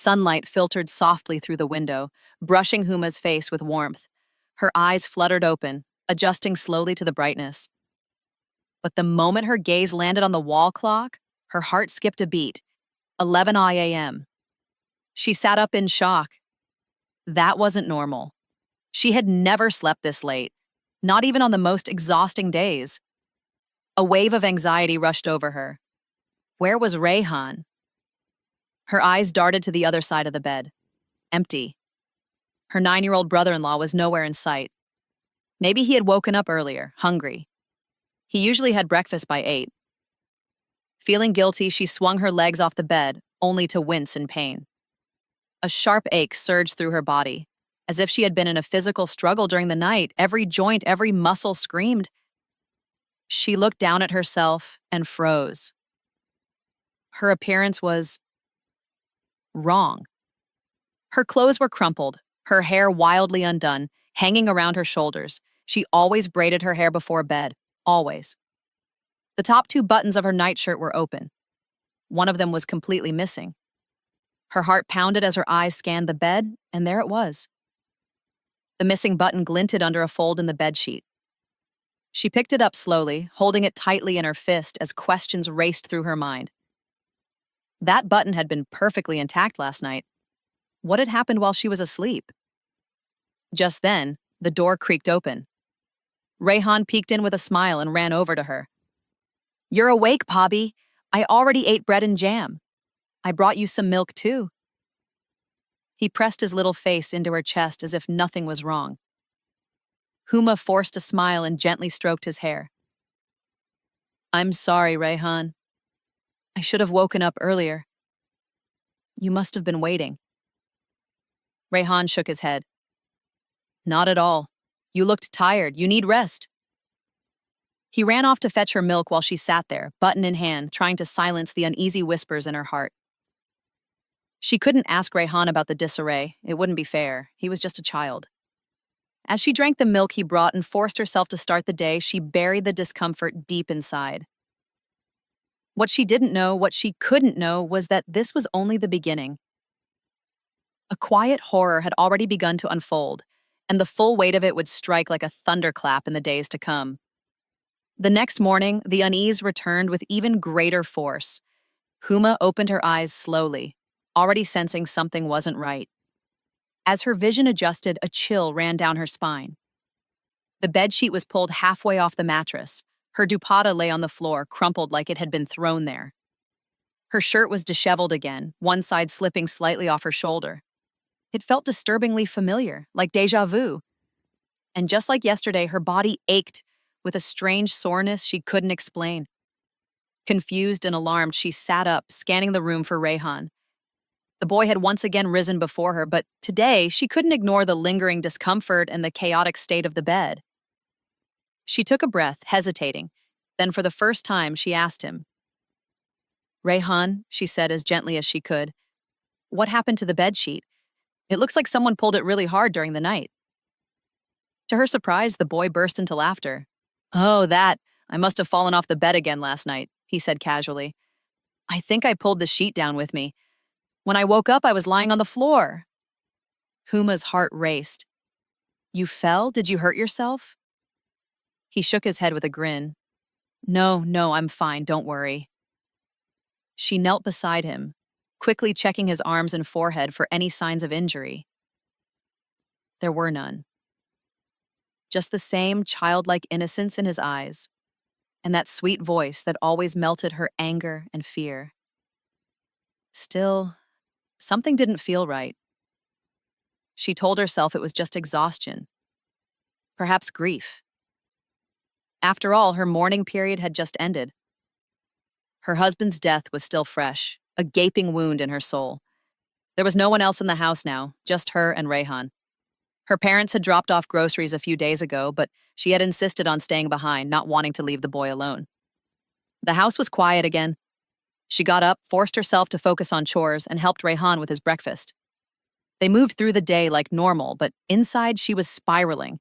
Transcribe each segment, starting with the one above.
Sunlight filtered softly through the window, brushing Huma's face with warmth. Her eyes fluttered open, adjusting slowly to the brightness. But the moment her gaze landed on the wall clock, her heart skipped a beat. 11 a.m. She sat up in shock. That wasn't normal. She had never slept this late, not even on the most exhausting days. A wave of anxiety rushed over her. Where was Rayhan? Her eyes darted to the other side of the bed. Empty. Her 9-year-old brother-in-law was nowhere in sight. Maybe he had woken up earlier, hungry. He usually had breakfast by 8. Feeling guilty, she swung her legs off the bed, only to wince in pain. A sharp ache surged through her body, as if she had been in a physical struggle during the night. Every joint, every muscle screamed. She looked down at herself and froze. Her appearance was wrong. Her clothes were crumpled, her hair wildly undone, hanging around her shoulders. She always braided her hair before bed, always. The top 2 buttons of her nightshirt were open. One of them was completely missing. Her heart pounded as her eyes scanned the bed, and there it was. The missing button glinted under a fold in the bedsheet. She picked it up slowly, holding it tightly in her fist as questions raced through her mind. That button had been perfectly intact last night. What had happened while she was asleep? Just then, the door creaked open. Rayhan peeked in with a smile and ran over to her. "You're awake, Pobby. I already ate bread and jam. I brought you some milk, too." He pressed his little face into her chest as if nothing was wrong. Huma forced a smile and gently stroked his hair. "I'm sorry, Rayhan. I should have woken up earlier. You must have been waiting." Rayhan shook his head. "Not at all. You looked tired. You need rest." He ran off to fetch her milk while she sat there, button in hand, trying to silence the uneasy whispers in her heart. She couldn't ask Rayhan about the disarray. It wouldn't be fair. He was just a child. As she drank the milk he brought and forced herself to start the day, she buried the discomfort deep inside. What she didn't know, what she couldn't know, was that this was only the beginning. A quiet horror had already begun to unfold, and the full weight of it would strike like a thunderclap in the days to come. The next morning, the unease returned with even greater force. Huma opened her eyes slowly, already sensing something wasn't right. As her vision adjusted, a chill ran down her spine. The bedsheet was pulled halfway off the mattress. Her dupatta lay on the floor, crumpled like it had been thrown there. Her shirt was disheveled again, one side slipping slightly off her shoulder. It felt disturbingly familiar, like déjà vu. And just like yesterday, her body ached with a strange soreness she couldn't explain. Confused and alarmed, she sat up, scanning the room for Rayhan. The boy had once again risen before her, but today she couldn't ignore the lingering discomfort and the chaotic state of the bed. She took a breath, hesitating. Then for the first time, she asked him. "Rayhan," she said as gently as she could, "what happened to the bedsheet? It looks like someone pulled it really hard during the night." To her surprise, the boy burst into laughter. "Oh, that. I must have fallen off the bed again last night," he said casually. "I think I pulled the sheet down with me. When I woke up, I was lying on the floor." Huma's heart raced. "You fell? Did you hurt yourself?" He shook his head with a grin. No, I'm fine, don't worry." She knelt beside him, quickly checking his arms and forehead for any signs of injury. There were none. Just the same childlike innocence in his eyes, and that sweet voice that always melted her anger and fear. Still, something didn't feel right. She told herself it was just exhaustion, perhaps grief. After all, her mourning period had just ended. Her husband's death was still fresh, a gaping wound in her soul. There was no one else in the house now, just her and Rayhan. Her parents had dropped off groceries a few days ago, but she had insisted on staying behind, not wanting to leave the boy alone. The house was quiet again. She got up, forced herself to focus on chores, and helped Rayhan with his breakfast. They moved through the day like normal, but inside she was spiraling.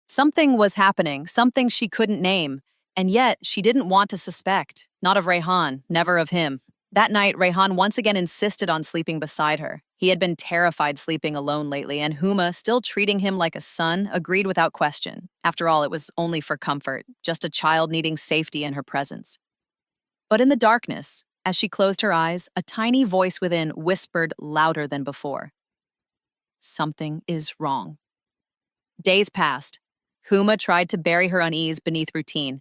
Something was happening, something she couldn't name, and yet she didn't want to suspect. Not of Rayhan, never of him. That night, Rayhan once again insisted on sleeping beside her. He had been terrified sleeping alone lately, and Huma, still treating him like a son, agreed without question. After all, it was only for comfort, just a child needing safety in her presence. But in the darkness, as she closed her eyes, a tiny voice within whispered louder than before. Something is wrong. Days passed. Huma tried to bury her unease beneath routine.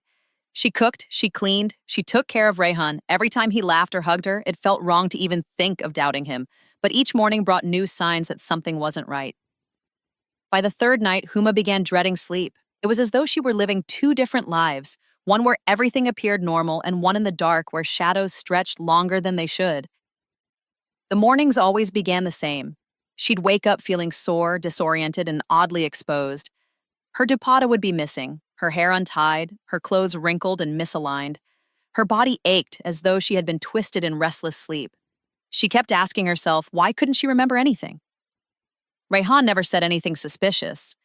She cooked, she cleaned, she took care of Rayhan. Every time he laughed or hugged her, it felt wrong to even think of doubting him. But each morning brought new signs that something wasn't right. By the third night, Huma began dreading sleep. It was as though she were living two different lives, one where everything appeared normal and one in the dark where shadows stretched longer than they should. The mornings always began the same. She'd wake up feeling sore, disoriented, and oddly exposed. Her dupatta would be missing, her hair untied, her clothes wrinkled and misaligned. Her body ached as though she had been twisted in restless sleep. She kept asking herself, why couldn't she remember anything? Rayhan never said anything suspicious.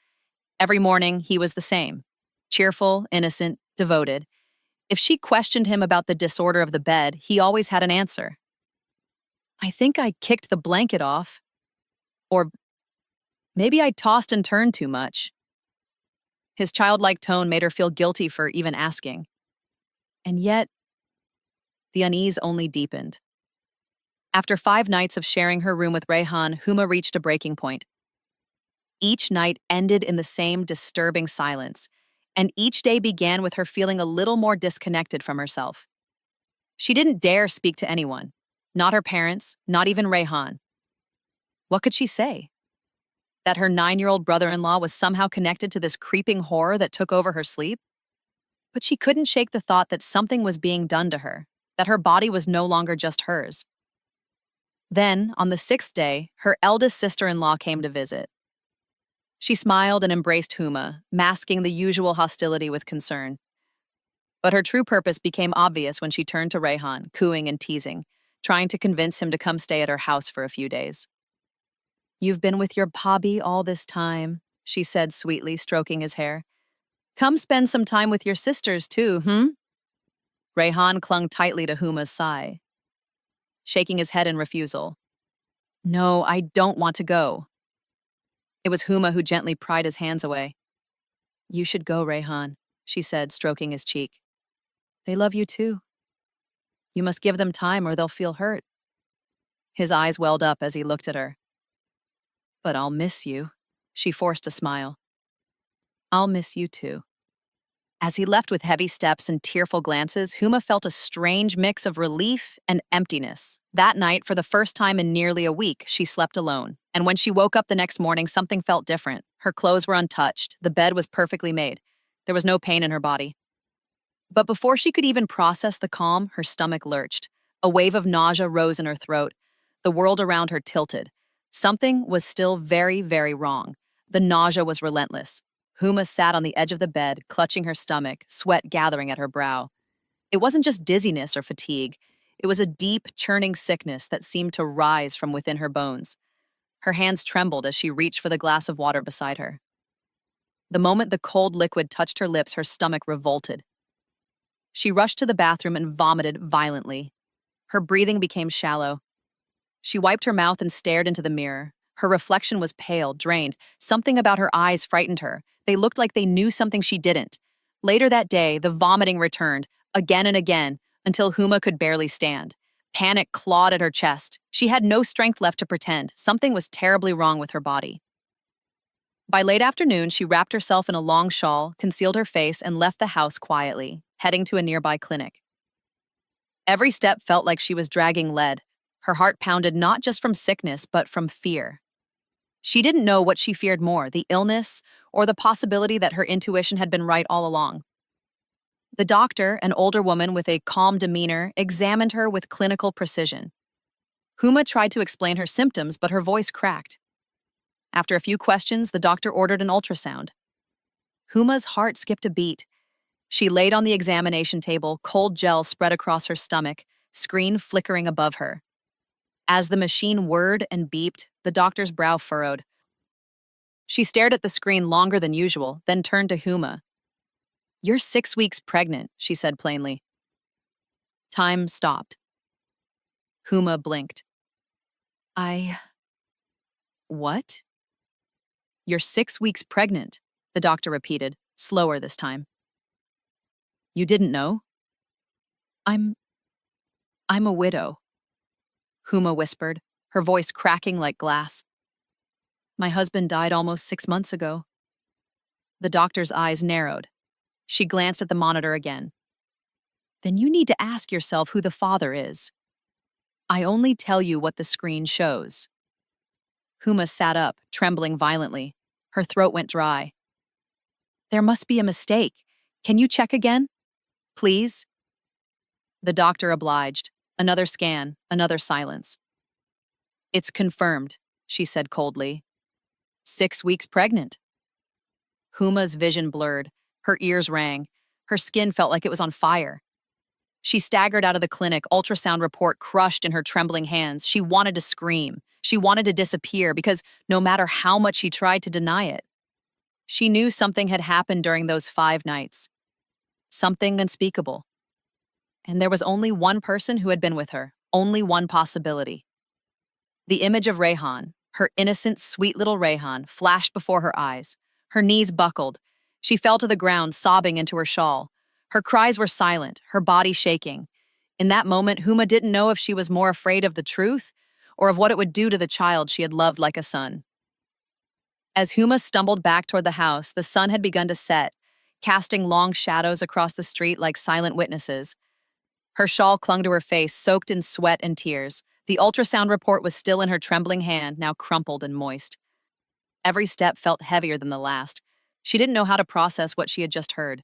Every morning, he was the same. Cheerful, innocent, devoted. If she questioned him about the disorder of the bed, he always had an answer. I think I kicked the blanket off. Or maybe I tossed and turned too much. His childlike tone made her feel guilty for even asking. And yet, the unease only deepened. After 5 nights of sharing her room with Rayhan, Huma reached a breaking point. Each night ended in the same disturbing silence, and each day began with her feeling a little more disconnected from herself. She didn't dare speak to anyone, not her parents, not even Rayhan. What could she say? That her 9-year-old brother-in-law was somehow connected to this creeping horror that took over her sleep? But she couldn't shake the thought that something was being done to her, that her body was no longer just hers. Then, on the 6th day, her eldest sister-in-law came to visit. She smiled and embraced Huma, masking the usual hostility with concern. But her true purpose became obvious when she turned to Rayhan, cooing and teasing, trying to convince him to come stay at her house for a few days. You've been with your Bobby all this time, she said sweetly, stroking his hair. Come spend some time with your sisters too, Rayhan clung tightly to Huma's sigh, shaking his head in refusal. No, I don't want to go. It was Huma who gently pried his hands away. You should go, Rayhan, she said, stroking his cheek. They love you too. You must give them time or they'll feel hurt. His eyes welled up as he looked at her. But I'll miss you, she forced a smile. I'll miss you too. As he left with heavy steps and tearful glances, Huma felt a strange mix of relief and emptiness. That night, for the first time in nearly a week, she slept alone. And when she woke up the next morning, something felt different. Her clothes were untouched. The bed was perfectly made. There was no pain in her body. But before she could even process the calm, her stomach lurched. A wave of nausea rose in her throat. The world around her tilted. Something was still very, very wrong. The nausea was relentless. Huma sat on the edge of the bed, clutching her stomach, sweat gathering at her brow. It wasn't just dizziness or fatigue. It was a deep, churning sickness that seemed to rise from within her bones. Her hands trembled as she reached for the glass of water beside her. The moment the cold liquid touched her lips, her stomach revolted. She rushed to the bathroom and vomited violently. Her breathing became shallow. She wiped her mouth and stared into the mirror. Her reflection was pale, drained. Something about her eyes frightened her. They looked like they knew something she didn't. Later that day, the vomiting returned, again and again, until Huma could barely stand. Panic clawed at her chest. She had no strength left to pretend. Something was terribly wrong with her body. By late afternoon, she wrapped herself in a long shawl, concealed her face, and left the house quietly, heading to a nearby clinic. Every step felt like she was dragging lead. Her heart pounded not just from sickness, but from fear. She didn't know what she feared more, the illness or the possibility that her intuition had been right all along. The doctor, an older woman with a calm demeanor, examined her with clinical precision. Huma tried to explain her symptoms, but her voice cracked. After a few questions, the doctor ordered an ultrasound. Huma's heart skipped a beat. She laid on the examination table, cold gel spread across her stomach, screen flickering above her. As the machine whirred and beeped, the doctor's brow furrowed. She stared at the screen longer than usual, then turned to Huma. You're 6 weeks pregnant, she said plainly. Time stopped. Huma blinked. I... What? You're 6 weeks pregnant, the doctor repeated, slower this time. You didn't know? I'm... I'm a widow, Huma whispered, her voice cracking like glass. My husband died almost 6 months ago. The doctor's eyes narrowed. She glanced at the monitor again. Then you need to ask yourself who the father is. I only tell you what the screen shows. Huma sat up, trembling violently. Her throat went dry. There must be a mistake. Can you check again? Please? The doctor obliged. Another scan, another silence. It's confirmed, she said coldly. 6 weeks pregnant. Huma's vision blurred. Her ears rang. Her skin felt like it was on fire. She staggered out of the clinic, ultrasound report crushed in her trembling hands. She wanted to scream. She wanted to disappear because no matter how much she tried to deny it, she knew something had happened during those 5 nights. Something unspeakable. And there was only one person who had been with her, only one possibility. The image of Rayhan, her innocent, sweet little Rayhan, flashed before her eyes. Her knees buckled. She fell to the ground, sobbing into her shawl. Her cries were silent, her body shaking. In that moment, Huma didn't know if she was more afraid of the truth or of what it would do to the child she had loved like a son. As Huma stumbled back toward the house, the sun had begun to set, casting long shadows across the street like silent witnesses. Her shawl clung to her face, soaked in sweat and tears. The ultrasound report was still in her trembling hand, now crumpled and moist. Every step felt heavier than the last. She didn't know how to process what she had just heard.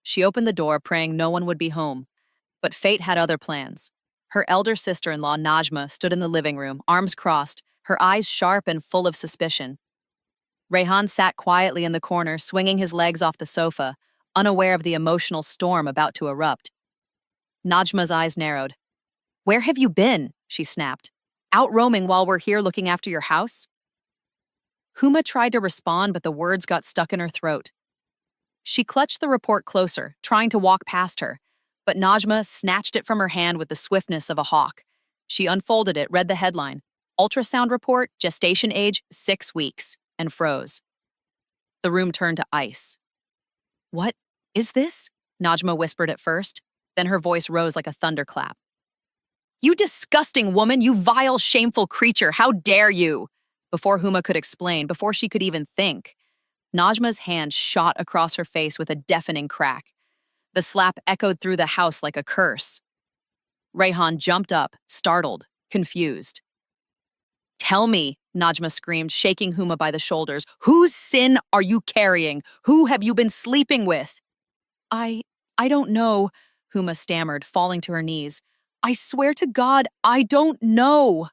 She opened the door, praying no one would be home. But fate had other plans. Her elder sister-in-law, Najma, stood in the living room, arms crossed, her eyes sharp and full of suspicion. Rayhan sat quietly in the corner, swinging his legs off the sofa, unaware of the emotional storm about to erupt. Najma's eyes narrowed. "Where have you been?" she snapped. "Out roaming while we're here looking after your house?" Huma tried to respond, but the words got stuck in her throat. She clutched the report closer, trying to walk past her, but Najma snatched it from her hand with the swiftness of a hawk. She unfolded it, read the headline, "Ultrasound report, gestation age 6 weeks," and froze. The room turned to ice. "What is this?" Najma whispered at first, then her voice rose like a thunderclap. "You disgusting woman, you vile, shameful creature, how dare you!" Before Huma could explain, before she could even think, Najma's hand shot across her face with a deafening crack. The slap echoed through the house like a curse. Rayhan jumped up, startled, confused. "Tell me," Najma screamed, shaking Huma by the shoulders, "whose sin are you carrying? Who have you been sleeping with?" I don't know," Huma stammered, falling to her knees. "I swear to God, I don't know."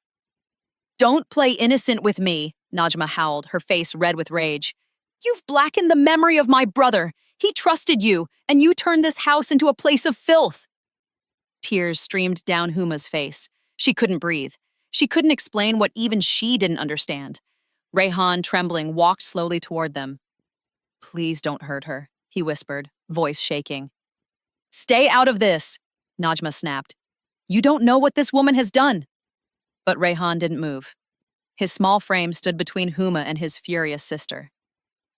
"Don't play innocent with me," Najma howled, her face red with rage. "You've blackened the memory of my brother. He trusted you, and you turned this house into a place of filth." Tears streamed down Huma's face. She couldn't breathe. She couldn't explain what even she didn't understand. Rayhan, trembling, walked slowly toward them. "Please don't hurt her," he whispered, voice shaking. "Stay out of this," Najma snapped. "You don't know what this woman has done." But Rayhan didn't move. His small frame stood between Huma and his furious sister.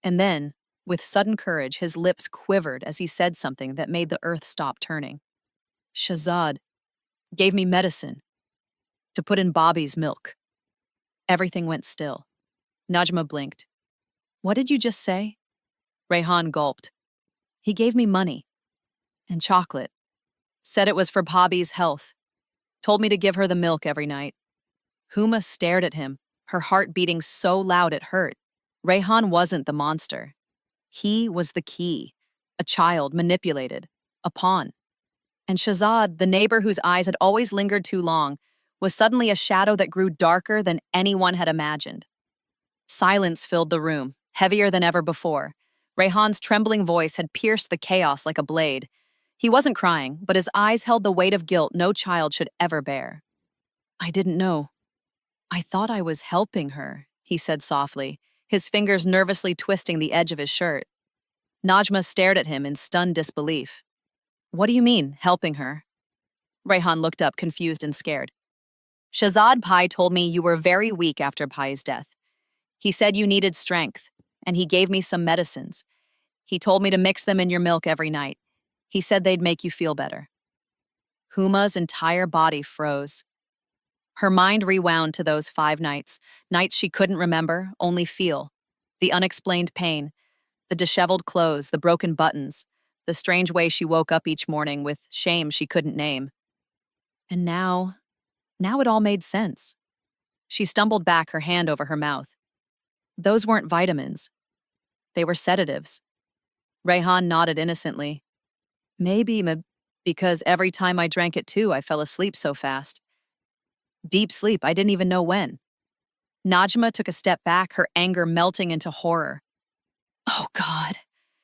And then, with sudden courage, his lips quivered as he said something that made the earth stop turning. "Shahzad gave me medicine to put in Bobby's milk." Everything went still. Najma blinked. "What did you just say?" Rayhan gulped. "He gave me money and chocolate. Said it was for Bobby's health. Told me to give her the milk every night." Huma stared at him, her heart beating so loud it hurt. Rayhan wasn't the monster. He was the key, a child manipulated, a pawn. And Shahzad, the neighbor whose eyes had always lingered too long, was suddenly a shadow that grew darker than anyone had imagined. Silence filled the room, heavier than ever before. Rayhan's trembling voice had pierced the chaos like a blade. He wasn't crying, but his eyes held the weight of guilt no child should ever bear. "I didn't know. I thought I was helping her," he said softly, his fingers nervously twisting the edge of his shirt. Najma stared at him in stunned disbelief. "What do you mean, helping her?" Rayhan looked up, confused and scared. Shahzad Pai told me you were very weak after Pai's death. He said you needed strength, and he gave me some medicines. He told me to mix them in your milk every night. He said they'd make you feel better. Huma's entire body froze. Her mind rewound to those 5 nights, nights she couldn't remember, only feel. The unexplained pain, the disheveled clothes, the broken buttons, the strange way she woke up each morning with shame she couldn't name. And now it all made sense. She stumbled back, her hand over her mouth. Those weren't vitamins. They were sedatives. Rayhan nodded innocently. Maybe because every time I drank it too, I fell asleep so fast. Deep sleep, I didn't even know when. Najma took a step back, her anger melting into horror. Oh, God.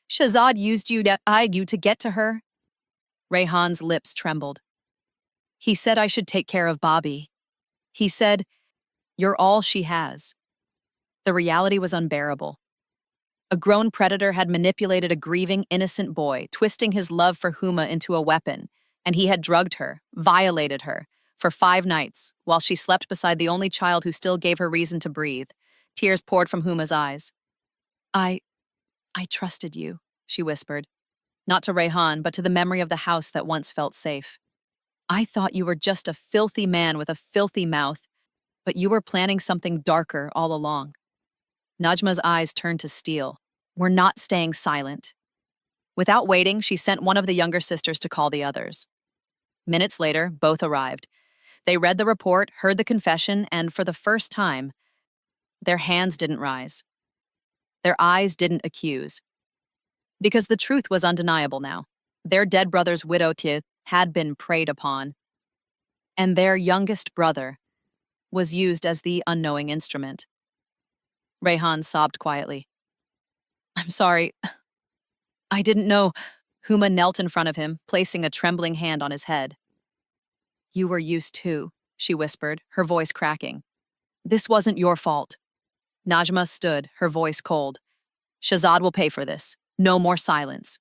Shahzad used you to get to her? Rayhan's lips trembled. He said I should take care of Bobby. He said, you're all she has. The reality was unbearable. A grown predator had manipulated a grieving, innocent boy, twisting his love for Huma into a weapon, and he had drugged her, violated her, for 5 nights, while she slept beside the only child who still gave her reason to breathe. Tears poured from Huma's eyes. I trusted you, she whispered. Not to Rayhan, but to the memory of the house that once felt safe. I thought you were just a filthy man with a filthy mouth, but you were planning something darker all along. Najma's eyes turned to steel. We're not staying silent. Without waiting, she sent one of the younger sisters to call the others. Minutes later, both arrived. They read the report, heard the confession, and for the first time, their hands didn't rise. Their eyes didn't accuse. Because the truth was undeniable now. Their dead brother's widow had been preyed upon, and their youngest brother was used as the unknowing instrument. Rayhan sobbed quietly. I'm sorry. I didn't know. Huma knelt in front of him, placing a trembling hand on his head. You were used too, she whispered, her voice cracking. This wasn't your fault. Najma stood, her voice cold. Shahzad will pay for this. No more silence.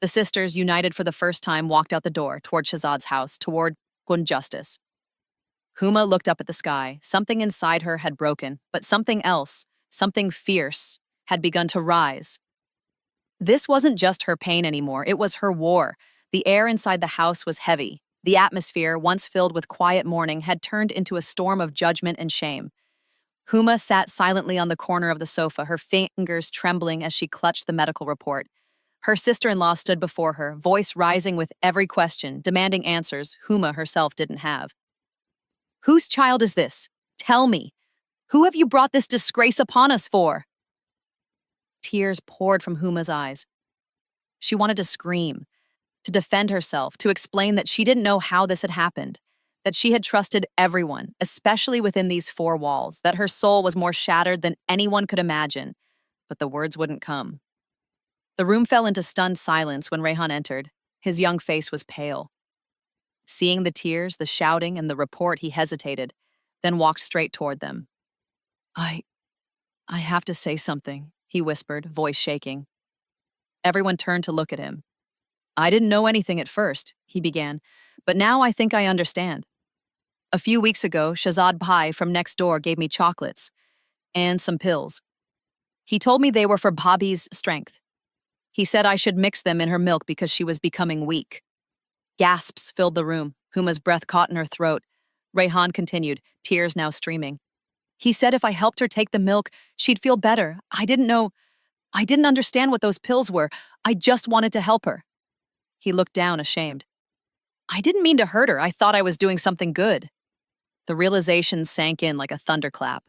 The sisters, united for the first time, walked out the door toward Shahzad's house, toward justice. Huma looked up at the sky. Something inside her had broken, but something else, something fierce, had begun to rise. This wasn't just her pain anymore, it was her war. The air inside the house was heavy. The atmosphere, once filled with quiet mourning, had turned into a storm of judgment and shame. Huma sat silently on the corner of the sofa, her fingers trembling as she clutched the medical report. Her sister-in-law stood before her, voice rising with every question, demanding answers Huma herself didn't have. Whose child is this? Tell me. Who have you brought this disgrace upon us for? Tears poured from Huma's eyes. She wanted to scream, to defend herself, to explain that she didn't know how this had happened, that she had trusted everyone, especially within these 4 walls, that her soul was more shattered than anyone could imagine, but the words wouldn't come. The room fell into stunned silence when Rayhan entered. His young face was pale. Seeing the tears, the shouting, and the report, he hesitated, then walked straight toward them. I have to say something, he whispered, voice shaking. Everyone turned to look at him. I didn't know anything at first, he began, but now I think I understand. A few weeks ago, Shahzad Pai from next door gave me chocolates and some pills. He told me they were for Bobby's strength. He said I should mix them in her milk because she was becoming weak. Gasps filled the room. Huma's breath caught in her throat. Rayhan continued, tears now streaming. He said if I helped her take the milk, she'd feel better. I didn't understand what those pills were. I just wanted to help her. He looked down, ashamed. I didn't mean to hurt her. I thought I was doing something good. The realization sank in like a thunderclap.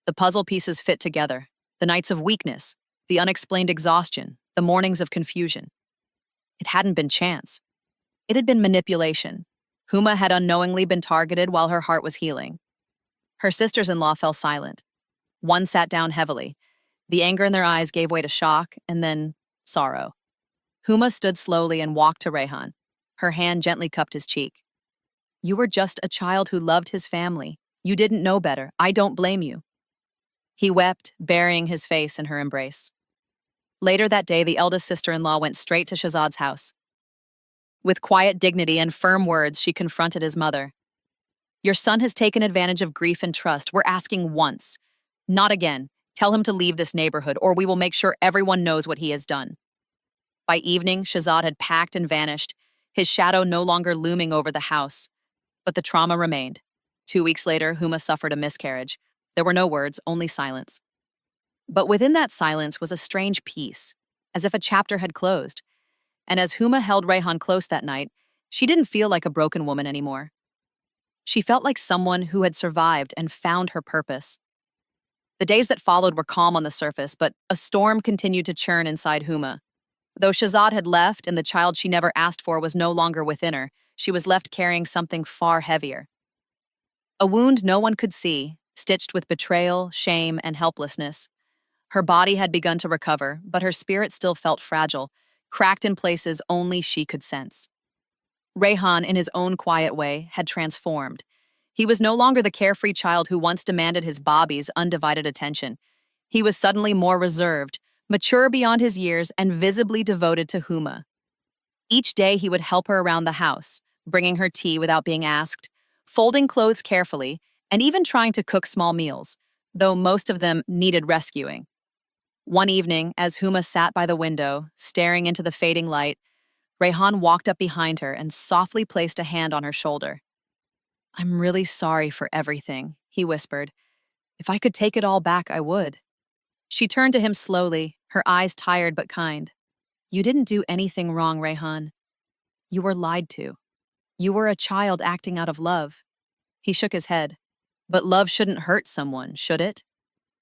The puzzle pieces fit together. The nights of weakness, the unexplained exhaustion, the mornings of confusion. It hadn't been chance. It had been manipulation. Huma had unknowingly been targeted while her heart was healing. Her sisters-in-law fell silent. One sat down heavily. The anger in their eyes gave way to shock and then sorrow. Huma stood slowly and walked to Rayhan. Her hand gently cupped his cheek. You were just a child who loved his family. You didn't know better. I don't blame you. He wept, burying his face in her embrace. Later that day, the eldest sister-in-law went straight to Shahzad's house. With quiet dignity and firm words, she confronted his mother. Your son has taken advantage of grief and trust. We're asking once. Not again. Tell him to leave this neighborhood, or we will make sure everyone knows what he has done." By evening, Shahzad had packed and vanished, his shadow no longer looming over the house. But the trauma remained. 2 weeks later, Huma suffered a miscarriage. There were no words, only silence. But within that silence was a strange peace, as if a chapter had closed. And as Huma held Rayhan close that night, she didn't feel like a broken woman anymore. She felt like someone who had survived and found her purpose. The days that followed were calm on the surface, but a storm continued to churn inside Huma. Though Shahzad had left and the child she never asked for was no longer within her, she was left carrying something far heavier. A wound no one could see, stitched with betrayal, shame, and helplessness. Her body had begun to recover, but her spirit still felt fragile, cracked in places only she could sense. Rayhan, in his own quiet way, had transformed. He was no longer the carefree child who once demanded his Bobby's undivided attention. He was suddenly more reserved, mature beyond his years, and visibly devoted to Huma. Each day he would help her around the house, bringing her tea without being asked, folding clothes carefully, and even trying to cook small meals, though most of them needed rescuing. One evening, as Huma sat by the window, staring into the fading light, Rayhan walked up behind her and softly placed a hand on her shoulder. "I'm really sorry for everything," he whispered. "If I could take it all back, I would." She turned to him slowly, her eyes tired but kind. "You didn't do anything wrong, Rayhan. You were lied to. You were a child acting out of love." He shook his head. "But love shouldn't hurt someone, should it?"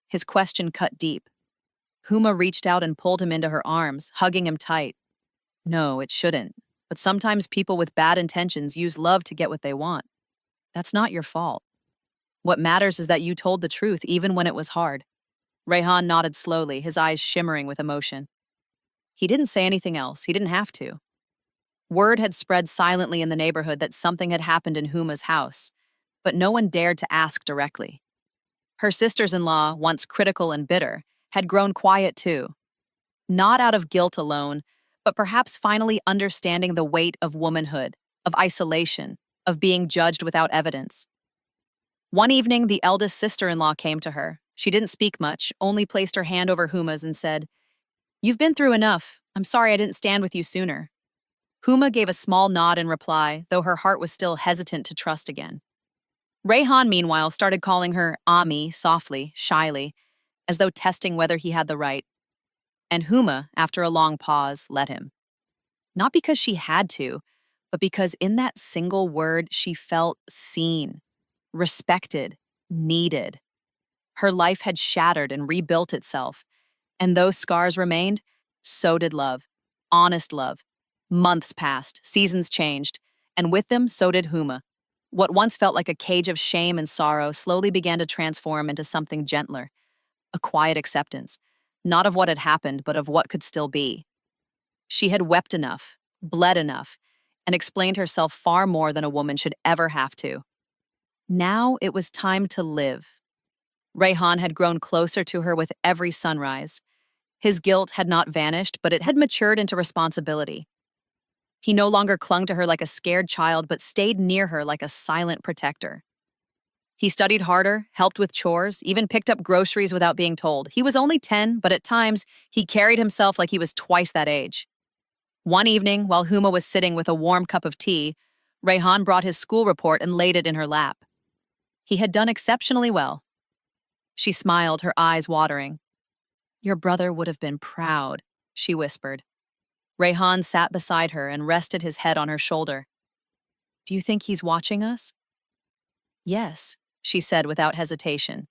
His question cut deep. Huma reached out and pulled him into her arms, hugging him tight. "No, it shouldn't. But sometimes people with bad intentions use love to get what they want. That's not your fault. What matters is that you told the truth even when it was hard." Rayhan nodded slowly, his eyes shimmering with emotion. He didn't say anything else. He didn't have to. Word had spread silently in the neighborhood that something had happened in Huma's house, but no one dared to ask directly. Her sisters-in-law, once critical and bitter, had grown quiet too. Not out of guilt alone, but perhaps finally understanding the weight of womanhood, of isolation, of being judged without evidence. One evening, the eldest sister-in-law came to her. She didn't speak much, only placed her hand over Huma's and said, "You've been through enough. I'm sorry I didn't stand with you sooner." Huma gave a small nod in reply, though her heart was still hesitant to trust again. Rayhan, meanwhile, started calling her Ami softly, shyly, as though testing whether he had the right. And Huma, after a long pause, let him. Not because she had to, but because in that single word she felt seen, respected, needed. Her life had shattered and rebuilt itself, and those scars remained, so did love. Honest love. Months passed, seasons changed, and with them, so did Huma. What once felt like a cage of shame and sorrow slowly began to transform into something gentler, a quiet acceptance, not of what had happened, but of what could still be. She had wept enough, bled enough, and explained herself far more than a woman should ever have to. Now it was time to live. Rayhan had grown closer to her with every sunrise. His guilt had not vanished, but it had matured into responsibility. He no longer clung to her like a scared child, but stayed near her like a silent protector. He studied harder, helped with chores, even picked up groceries without being told. He was only 10, but at times, he carried himself like he was twice that age. One evening, while Huma was sitting with a warm cup of tea, Rayhan brought his school report and laid it in her lap. He had done exceptionally well. She smiled, her eyes watering. "Your brother would have been proud," she whispered. Rayhan sat beside her and rested his head on her shoulder. "Do you think he's watching us?" "Yes," she said without hesitation.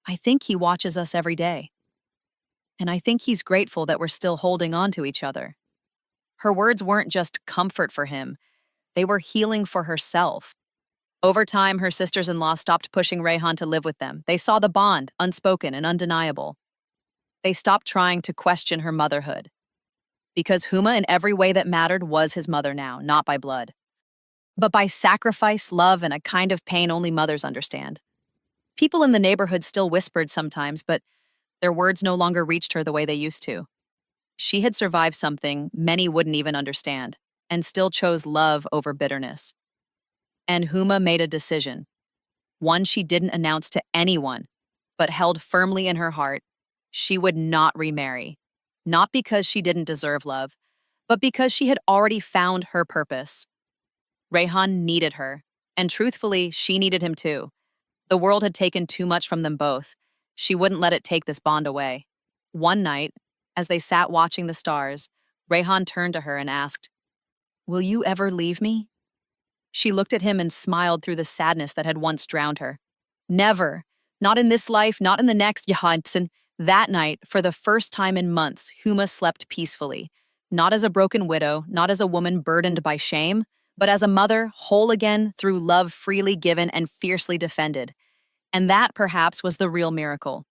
"I think he watches us every day. And I think he's grateful that we're still holding on to each other." Her words weren't just comfort for him. They were healing for herself. Over time, her sisters-in-law stopped pushing Rayhan to live with them. They saw the bond, unspoken and undeniable. They stopped trying to question her motherhood. Because Huma, in every way that mattered, was his mother now, not by blood, but by sacrifice, love, and a kind of pain only mothers understand. People in the neighborhood still whispered sometimes, but their words no longer reached her the way they used to. She had survived something many wouldn't even understand, and still chose love over bitterness. And Huma made a decision, one she didn't announce to anyone, but held firmly in her heart. She would not remarry. Not because she didn't deserve love, but because she had already found her purpose. Rayhan needed her, and truthfully, she needed him too. The world had taken too much from them both. She wouldn't let it take this bond away. One night, as they sat watching the stars, Rayhan turned to her and asked, "Will you ever leave me?" She looked at him and smiled through the sadness that had once drowned her. Never. Not in this life, not in the next, Johansson. That night, for the first time in months, Huma slept peacefully. Not as a broken widow, not as a woman burdened by shame, but as a mother, whole again through love freely given and fiercely defended. And that, perhaps, was the real miracle.